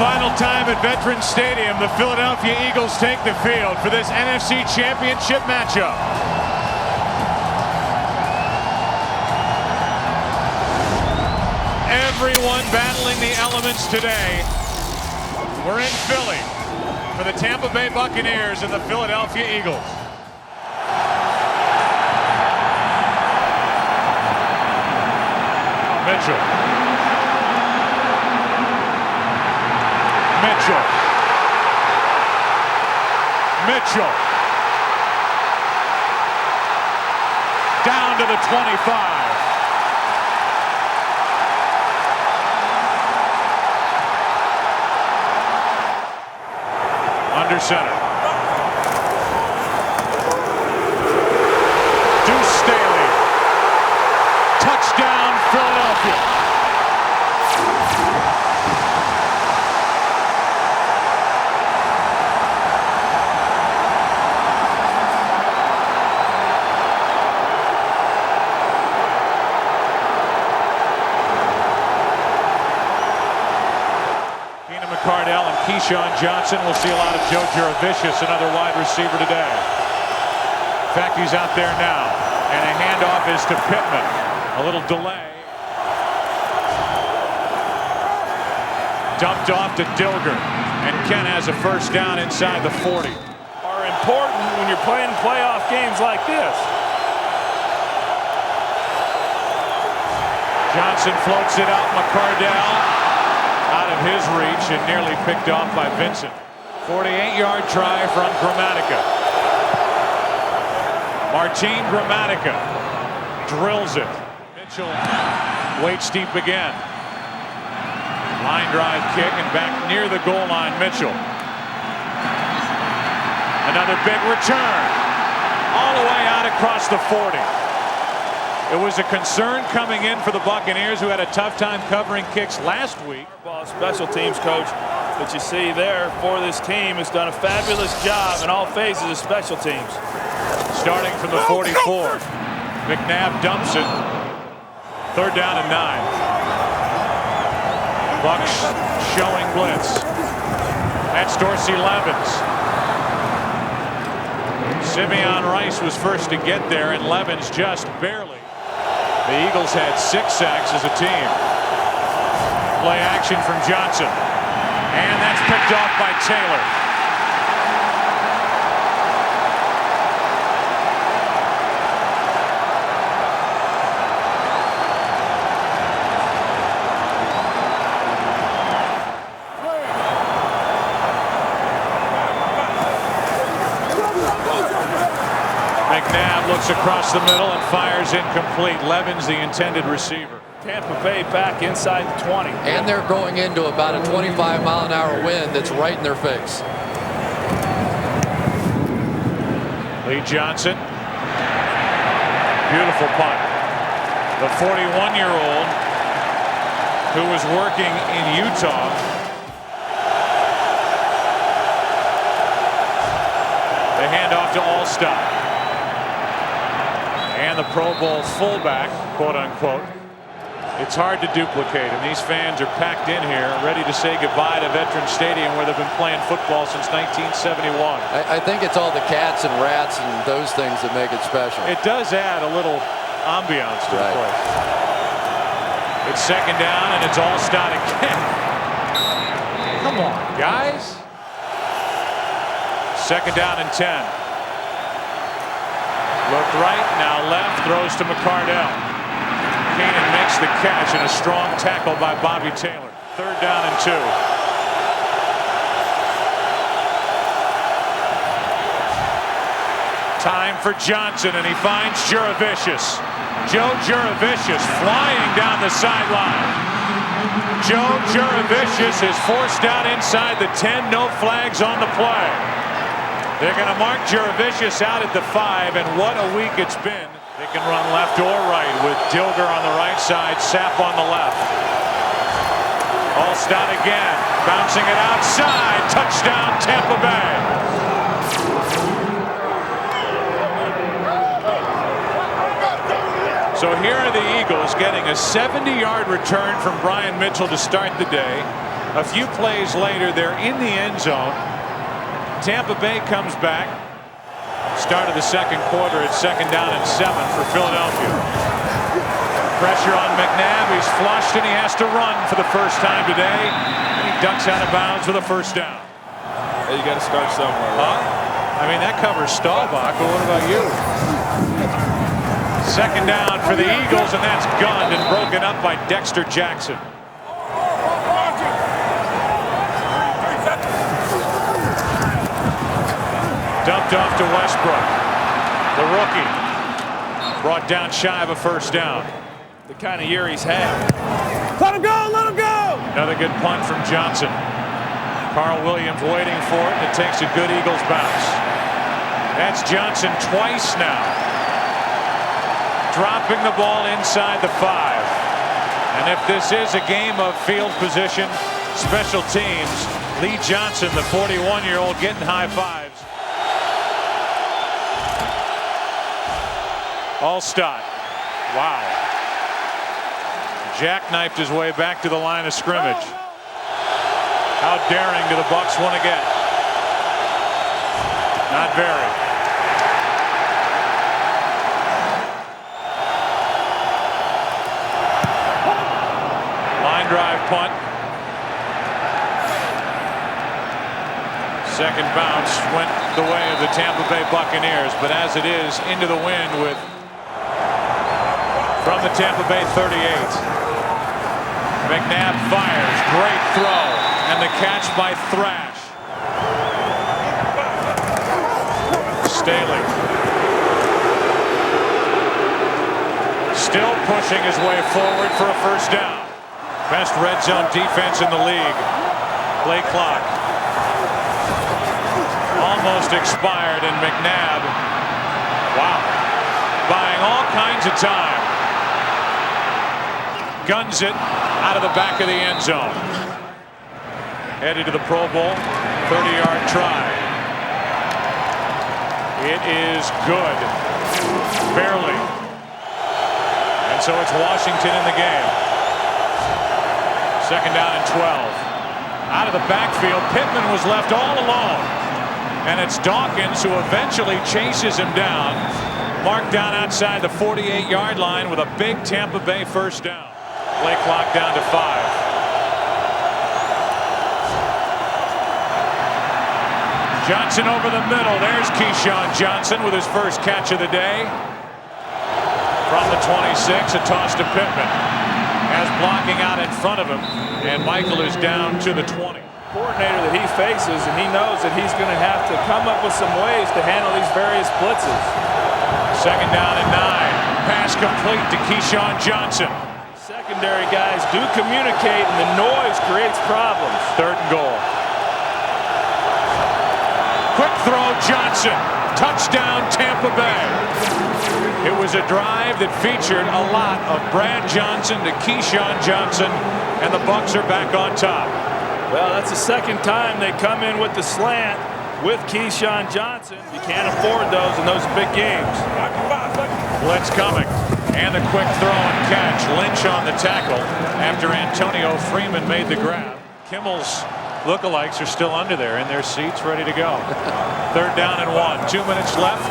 final time at Veterans Stadium, the Philadelphia Eagles take the field for this NFC Championship matchup. Everyone battling the elements today. We're in Philly for the Tampa Bay Buccaneers and the Philadelphia Eagles. Mitchell. Down to the 25. Under center. Deuce Staley. Touchdown, Philadelphia. Cardell and Keyshawn Johnson. Will see a lot of Joe Juravicius, another wide receiver today. In fact, he's out there now. And a handoff is to Pittman. A little delay. Dumped off to Dilger. And Ken has a first down inside the 40. Are important when you're playing playoff games like this. Johnson floats it out. McCardell out of his reach and nearly picked off by Vincent. 48-yard try from Gramatica. Martin Gramatica drills it. Mitchell waits deep again. Line drive kick and back near the goal line. Mitchell. Another big return. All the way out across the 40. It was a concern coming in for the Buccaneers, who had a tough time covering kicks last week. Special teams coach that you see there for this team has done a fabulous job in all phases of special teams. Starting from the 44. McNabb dumps it. 3rd down and 9. Bucks showing blitz. That's Dorsey Levens. Simeon Rice was first to get there, and Levens just barely. The Eagles had 6 sacks as a team. Play action from Johnson. And that's picked off by Taylor. McNabb looks across the middle and fires incomplete. Levens, the intended receiver. Tampa Bay back inside the 20. And they're going into about a 25-mile-an-hour wind that's right in their face. Lee Johnson. Beautiful punt. The 41-year-old who was working in Utah. The handoff to Allstott. And the Pro Bowl fullback, quote unquote. It's hard to duplicate, and these fans are packed in here, ready to say goodbye to Veterans Stadium, where they've been playing football since 1971. I think it's all the cats and rats and those things that make it special. It does add a little ambiance to the place. It's 2nd down, and it's Allstott again. Come on, guys. 2nd down and 10. Looked right, now left, throws to McCardell. Keenan makes the catch, and a strong tackle by Bobby Taylor. 3rd down and 2. Time for Johnson, and he finds Juravicius. Joe Juravicius flying down the sideline. Joe Juravicius is forced out inside the 10. No flags on the play. They're going to mark Juravicius out at the 5, and what a week it's been. They can run left or right with Dilger on the right side, Sapp on the left. Allstott again, bouncing it outside. Touchdown, Tampa Bay. So here are the Eagles getting a 70-yard return from Brian Mitchell to start the day. A few plays later, they're in the end zone. Tampa Bay comes back. Start of the second quarter at 2nd down and 7 for Philadelphia. Pressure on McNabb. He's flushed and he has to run for the first time today. He ducks out of bounds with a first down. Hey, you got to start somewhere. Huh? I mean, that covers Staubach, but what about you? 2nd down for the Eagles, and that's gunned and broken up by Dexter Jackson. Dumped off to Westbrook. The rookie brought down shy of a first down. The kind of year he's had. Let him go! Let him go! Another good punt from Johnson. Carl Williams waiting for it, and it takes a good Eagles bounce. That's Johnson twice now. Dropping the ball inside the 5. And if this is a game of field position, special teams, Lee Johnson, the 41-year-old, getting high fives. Allstott. Wow. Jackknifed his way back to the line of scrimmage. How daring do the Bucs want to get? Not very. Line drive punt. Second bounce went the way of the Tampa Bay Buccaneers, but as it is, into the wind with from the Tampa Bay 38. McNabb fires. Great throw. And the catch by Thrash. Staley. Still pushing his way forward for a first down. Best red zone defense in the league. Play clock almost expired, and McNabb, wow, buying all kinds of time. Guns it out of the back of the end zone. Headed to the Pro Bowl. 30-yard try. It is good. Barely. And so it's Washington in the game. 2nd down and 12. Out of the backfield, Pittman was left all alone. And it's Dawkins who eventually chases him down. Marked down outside the 48-yard line with a big Tampa Bay first down. Play clock down to 5. Johnson over the middle. There's Keyshawn Johnson with his first catch of the day. From the 26, a toss to Pittman. Has blocking out in front of him, and Michael is down to the 20. Coordinator that he faces, and he knows that he's going to have to come up with some ways to handle these various blitzes. 2nd down and 9. Pass complete to Keyshawn Johnson. Secondary guys do communicate, and the noise creates problems. 3rd and goal. Quick throw, Johnson. Touchdown, Tampa Bay. It was a drive that featured a lot of Brad Johnson to Keyshawn Johnson, and the Bucs are back on top. Well, that's the second time they come in with the slant with Keyshawn Johnson. You can't afford those in those big games. Blitz coming. And a quick throw and catch. Lynch on the tackle after Antonio Freeman made the grab. Kimmel's lookalikes are still under there in their seats, ready to go. 3rd down and 1. 2 minutes left.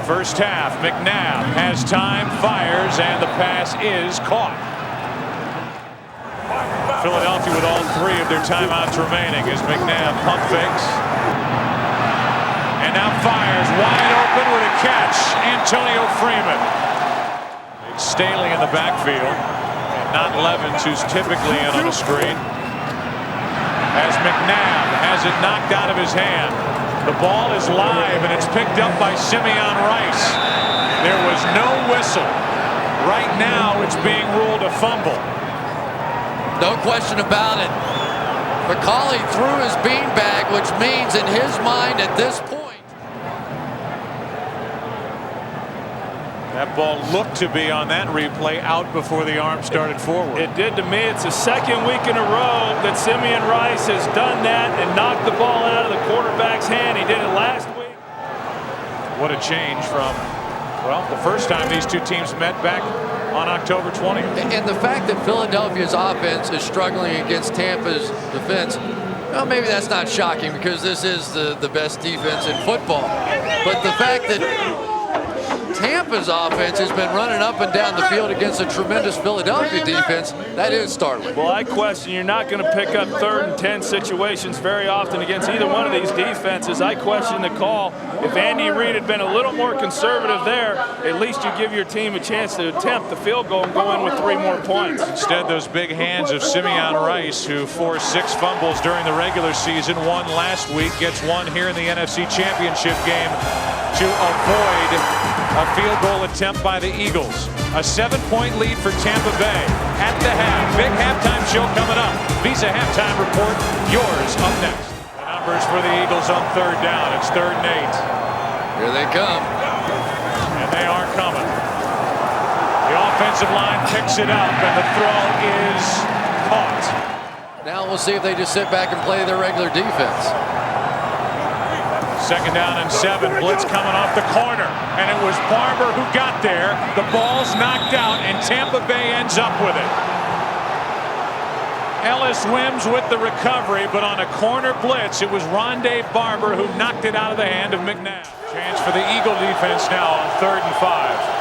First half. McNabb has time, fires, and the pass is caught. Philadelphia with all 3 of their timeouts remaining as McNabb pump fakes. And now fires wide open with a catch. Antonio Freeman. It's Staley in the backfield. And not Levens, who's typically in on a screen. As McNabb has it knocked out of his hand. The ball is live and it's picked up by Simeon Rice. There was no whistle. Right now it's being ruled a fumble. No question about it. McCauley threw his beanbag, which means in his mind at this point. That ball looked to be on that replay out before the arm started forward. It did to me. It's the second week in a row that Simeon Rice has done that and knocked the ball out of the quarterback's hand. He did it last week. What a change from, well, the first time these two teams met back on October 20th. And the fact that Philadelphia's offense is struggling against Tampa's defense, well, maybe that's not shocking because this is the best defense in football. But the fact that Tampa's offense has been running up and down the field against a tremendous Philadelphia defense, that is startling. Well, I question you're not going to pick up 3rd and 10 situations very often against either one of these defenses. I question the call. If Andy Reid had been a little more conservative there, at least you give your team a chance to attempt the field goal and go in with 3 more points. Instead, those big hands of Simeon Rice, who forced 6 fumbles during the regular season, 1 last week, gets 1 here in the NFC Championship game to avoid a field goal attempt by the Eagles. A 7-point lead for Tampa Bay at the half. Big halftime show coming up. Visa Halftime Report, yours up next. The numbers for the Eagles on 3rd down. It's 3rd and 8. Here they come. And they are coming. The offensive line picks it up, and the throw is caught. Now we'll see if they just sit back and play their regular defense. 2nd down and 7. Blitz coming off the corner. And it was Barber who got there. The ball's knocked out, and Tampa Bay ends up with it. Ellis Wims with the recovery, but on a corner blitz, it was Rondé Barber who knocked it out of the hand of McNabb. Chance for the Eagle defense now on 3rd and 5.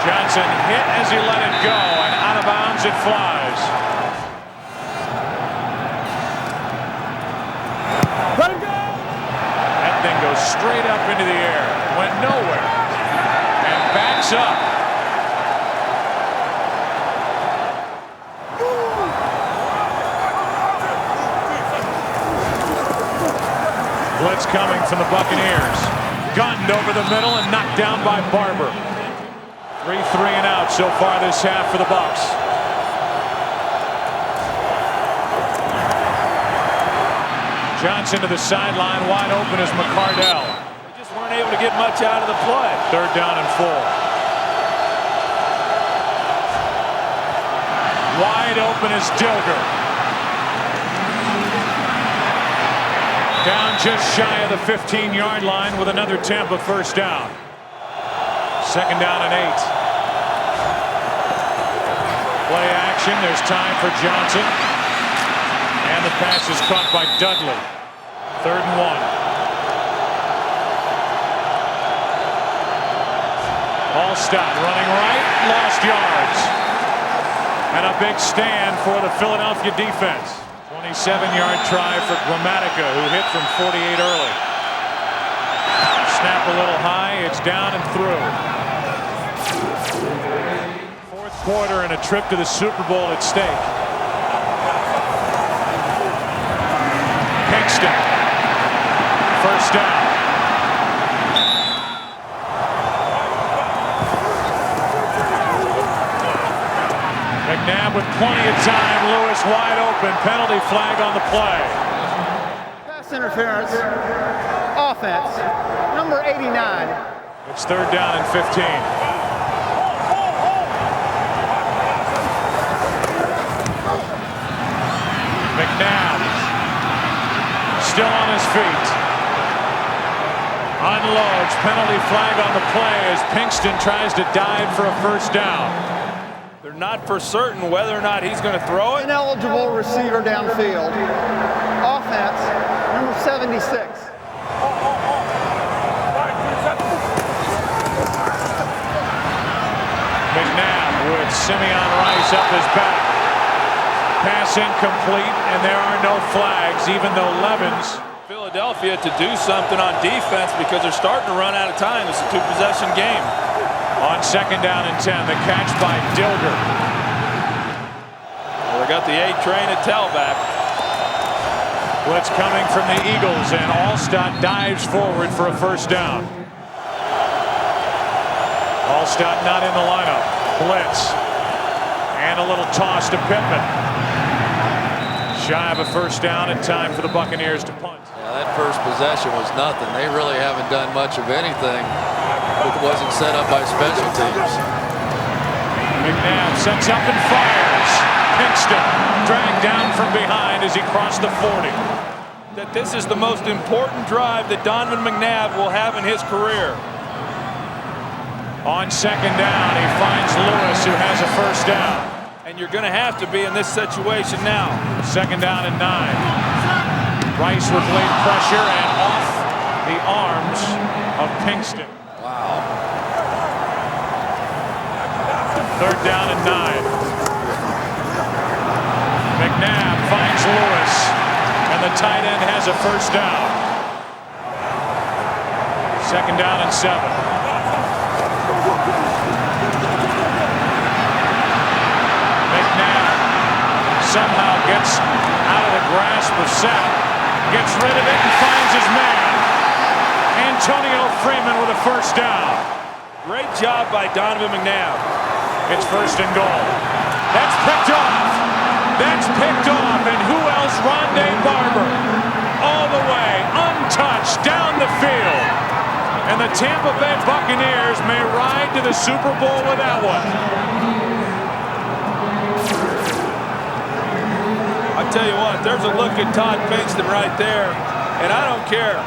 Johnson hit as he let it go, and out of bounds it flies. Let him go! That thing goes straight up into the air, went nowhere, and backs up. Blitz coming from the Buccaneers. Gunned over the middle and knocked down by Barber. 3 and out so far this half for the Bucs. Johnson to the sideline, wide open is McCardell. They just weren't able to get much out of the play. 3rd down and 4. Wide open is Dilger. Down just shy of the 15-yard line with another Tampa 1st down. 2nd down and 8. Play action. There's time for Johnson. And the pass is caught by Dudley. 3rd and 1. Allstott running right, lost yards. And a big stand for the Philadelphia defense. 27-yard try for Gramatica, who hit from 48 early. Snap a little high, it's down and through. 4th quarter and a trip to the Super Bowl at stake. Kingston, 1st down. McNabb with plenty of time. Lewis wide open. Penalty flag on the play. Pass interference. Offense. Number 89. It's 3rd down and 15. McNabb still on his feet. Unloads. Penalty flag on the play as Pinkston tries to dive for a 1st down. They're not for certain whether or not he's going to throw it. Ineligible receiver downfield. Offense. Number 76. McNabb with Simeon Rice up his back. Pass incomplete, and there are no flags, even though Levens. Philadelphia to do something on defense because they're starting to run out of time. It's a 2-possession game. On 2nd down and 10, the catch by Dilger. Well, they got the A train at tailback. Blitz coming from the Eagles, and Allstott dives forward for a 1st down. Allstott not in the lineup. Blitz. And a little toss to Pittman. Shy of a 1st down and time for the Buccaneers to punt. Yeah, that first possession was nothing. They really haven't done much of anything that wasn't set up by special teams. McNabb sets up and fires. Pinkston dragged down from behind as he crossed the 40. that this is the most important drive that Donovan McNabb will have in his career. On second down, he finds Lewis, who has a first down. And you're going to have to be in this situation now. Second down and 9. Rice with late pressure and off the arms of Pinkston. Wow. Third down and 9. McNabb finds Lewis, and the tight end has a first down. Second down and 7. McNabb somehow gets out of the grasp of Seth, gets rid of it and finds his man. Antonio Freeman with a first down. Great job by Donovan McNabb. It's first and goal. That's picked off. That's picked off. And who else? Rondé Barber. All the way, untouched, down the field. And the Tampa Bay Buccaneers may ride to the Super Bowl with that one. I tell you what, there's a look at Todd Pinkston right there, and I don't care.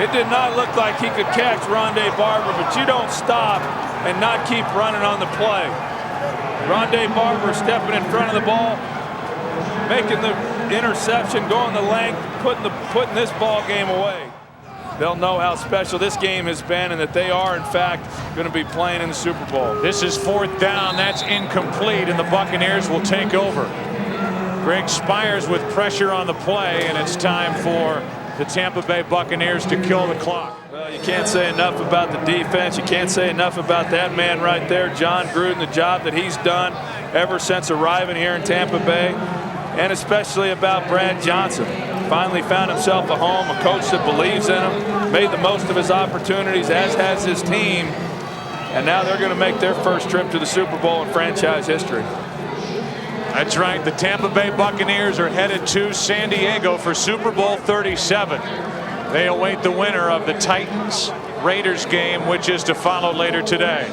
It did not look like he could catch Rondé Barber, but you don't stop and not keep running on the play. Rondé Barber stepping in front of the ball, making the interception, going the length, putting this ball game away. They'll know how special this game has been and that they are, in fact, going to be playing in the Super Bowl. This is fourth down. That's incomplete, and the Buccaneers will take over. Greg Spires with pressure on the play, and it's time for the Tampa Bay Buccaneers to kill the clock. Well, you can't say enough about the defense. You can't say enough about that man right there, John Gruden, the job that he's done ever since arriving here in Tampa Bay, and especially about Brad Johnson. Finally found himself a home, a coach that believes in him, made the most of his opportunities, as has his team, and now they're going to make their first trip to the Super Bowl in franchise history. That's right. The Tampa Bay Buccaneers are headed to San Diego for Super Bowl 37. They await the winner of the Titans-Raiders game, which is to follow later today.